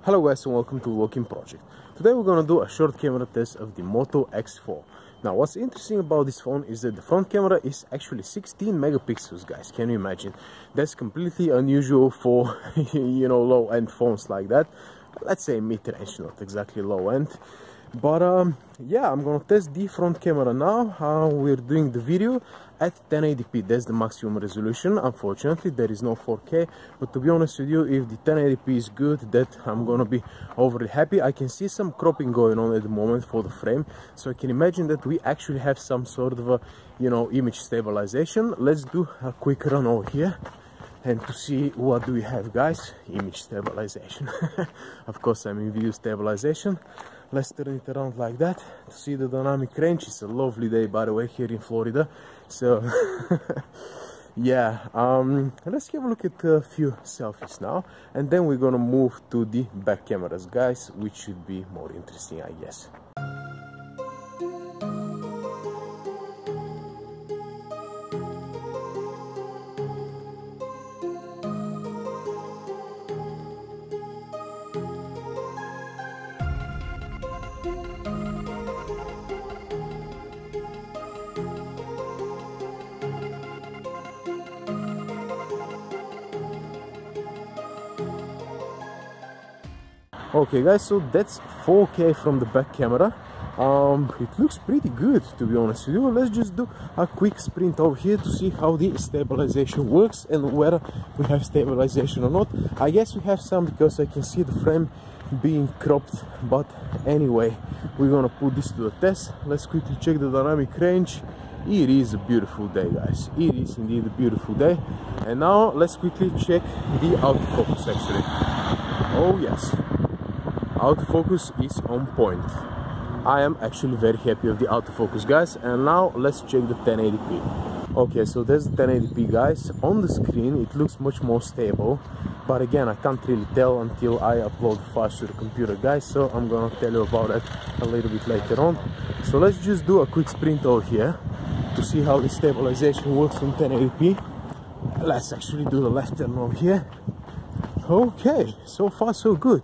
Hello guys and welcome to Lock-In Project. Today we're gonna do a short camera test of the Moto X4. Now what's interesting about this phone is that the front camera is actually 16 megapixels, guys. Can you imagine? That's completely unusual for low-end phones like that. Let's say mid-range, not exactly low-end. But yeah, I'm gonna test the front camera now. We're doing the video at 1080p. That's the maximum resolution. Unfortunately there is no 4K, but to be honest with you, if the 1080p is good, that I'm gonna be overly happy. I can see some cropping going on at the moment for the frame, so I can imagine that we actually have some sort of a image stabilization. Let's do a quick run over here and to see what do we have, guys. Image stabilization. Of course I'm in video stabilization. Let's turn it around like that to see the dynamic range. It's a lovely day, by the way, here in Florida, so yeah. Let's have a look at a few selfies now, and then we're gonna move to the back cameras, guys, which should be more interesting, I guess. Okay guys, so that's 4K from the back camera. It looks pretty good, to be honest with you. Let's just do a quick sprint over here to see how the stabilization works and whether we have stabilization or not. I guess we have some, because I can see the frame being cropped, but anyway, we're gonna put this to the test. Let's quickly check the dynamic range. It is a beautiful day, guys. It is indeed a beautiful day. And now let's quickly check the autofocus actually. Oh yes, autofocus is on point. I am actually very happy with the autofocus, guys. And now let's check the 1080p. Okay, so there's the 1080p, guys. On the screen it looks much more stable, but again I can't really tell until I upload the files to the computer, guys, so I'm gonna tell you about that a little bit later on. So let's just do a quick sprint over here to see how the stabilization works on 1080p. Let's actually do the left turn over here. Okay, so far so good.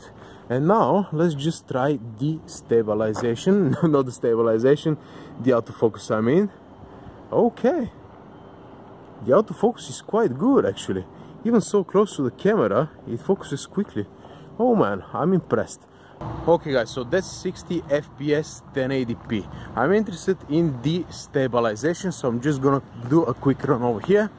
And now let's just try the stabilization. Not the stabilization, the autofocus, I mean. Okay, the autofocus is quite good actually. Even so close to the camera, it focuses quickly. Oh man, I'm impressed. Okay guys, so that's 60 fps 1080p. I'm interested in the stabilization, so I'm just gonna do a quick run over here.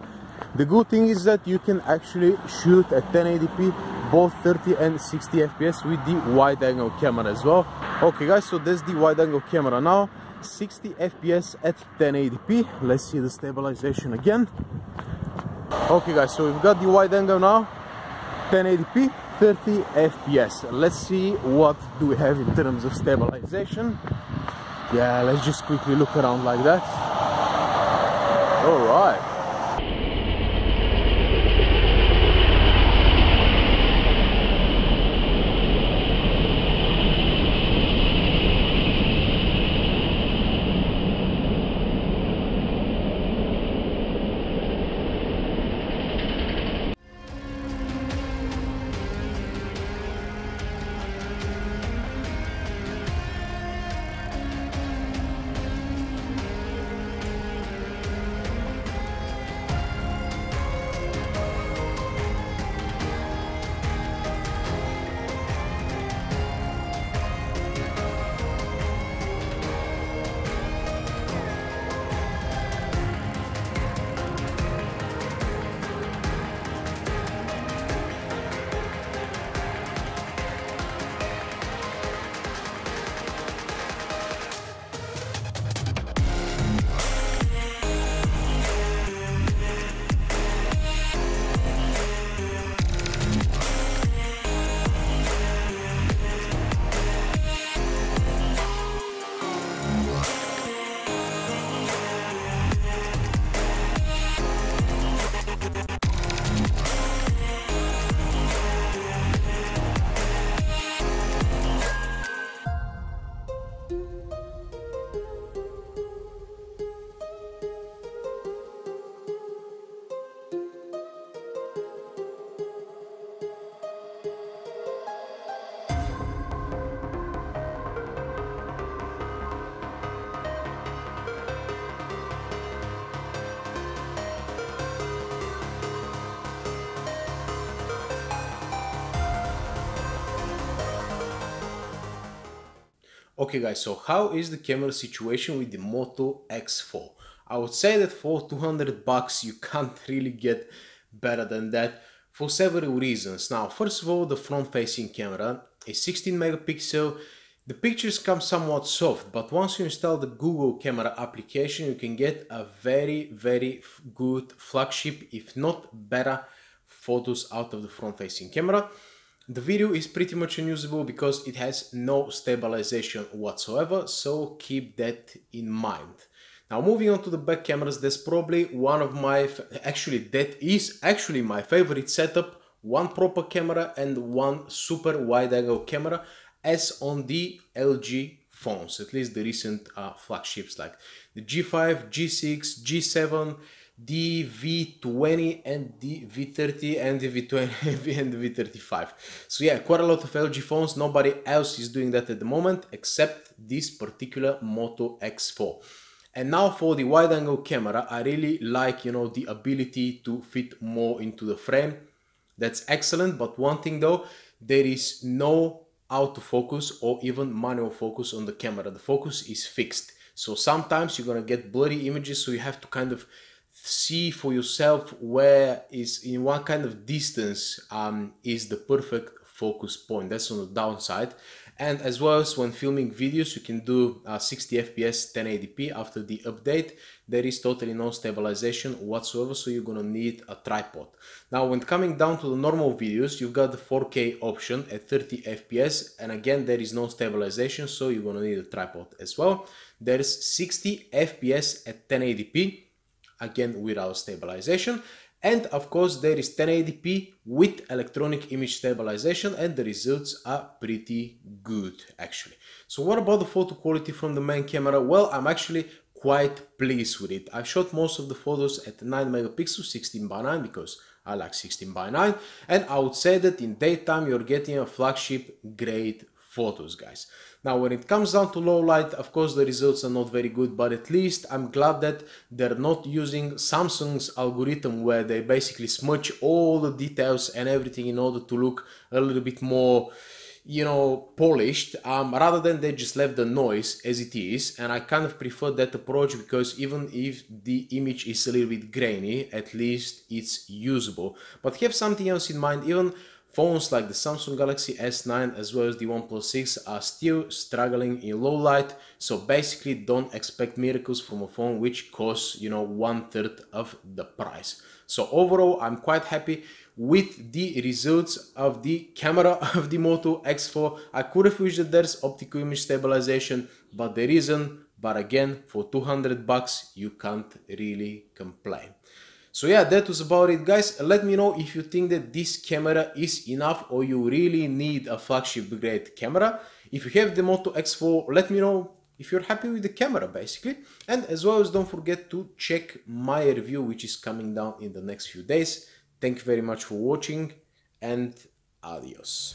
The good thing is that you can actually shoot at 1080p both 30 and 60 fps with the wide angle camera as well. Okay guys, so that's the wide angle camera now, 60 fps at 1080p. Let's see the stabilization again. Okay guys, so we've got the wide angle now, 1080p, 30 fps. Let's see what do we have in terms of stabilization. Yeah, let's just quickly look around like that. All right. Okay guys, so how is the camera situation with the Moto X4? I would say that for 200 bucks you can't really get better than that for several reasons. Now, first of all, the front-facing camera is 16 megapixel. The pictures come somewhat soft, but once you install the Google camera application, you can get a very good flagship, if not better, photos out of the front-facing camera. The video is pretty much unusable because it has no stabilization whatsoever, so keep that in mind. Now, moving on to the back cameras, that's probably one of my, that is actually my favorite setup. One proper camera and one super wide angle camera, as on the LG phones, at least the recent flagships like the G5, G6, G7, the V20 and the V30 and the V20 and the V35. So yeah, quite a lot of LG phones. Nobody else is doing that at the moment except this particular Moto X4. And now for the wide angle camera, I really like, the ability to fit more into the frame. That's excellent, but one thing though, there is no autofocus or even manual focus on the camera. The focus is fixed. So sometimes you're gonna get blurry images, so you have to kind of see for yourself where is, in what kind of distance is the perfect focus point. That's on the downside. And as well as when filming videos, you can do 60 FPS 1080p. After the update, there is totally no stabilization whatsoever, so you're gonna need a tripod. Now, when coming down to the normal videos, you've got the 4K option at 30 FPS, and again, there is no stabilization, so you're gonna need a tripod as well. There's 60 FPS at 1080p, again without stabilization. And of course there is 1080p with electronic image stabilization, and the results are pretty good actually. So what about the photo quality from the main camera? Well, I'm actually quite pleased with it. I've shot most of the photos at 9 megapixels 16:9 because I like 16:9, and I would say that in daytime you're getting a flagship grade photos, guys. Now, when it comes down to low light, of course the results are not very good, but at least I'm glad that they're not using Samsung's algorithm where they basically smudge all the details and everything in order to look a little bit more, polished, rather than they just left the noise as it is. And I kind of prefer that approach because even if the image is a little bit grainy, at least it's usable. But have something else in mind. Even phones like the Samsung Galaxy S9 as well as the OnePlus 6 are still struggling in low light, so basically don't expect miracles from a phone which costs, 1/3 of the price. So overall, I'm quite happy with the results of the camera of the Moto X4. I could have wished that there's optical image stabilization, but there isn't. But again, for 200 bucks, you can't really complain. So yeah, that was about it, guys. Let me know if you think that this camera is enough or you really need a flagship grade camera. If you have the Moto X4, let me know if you're happy with the camera, basically. And as well as don't forget to check my review, which is coming down in the next few days. Thank you very much for watching, and adios.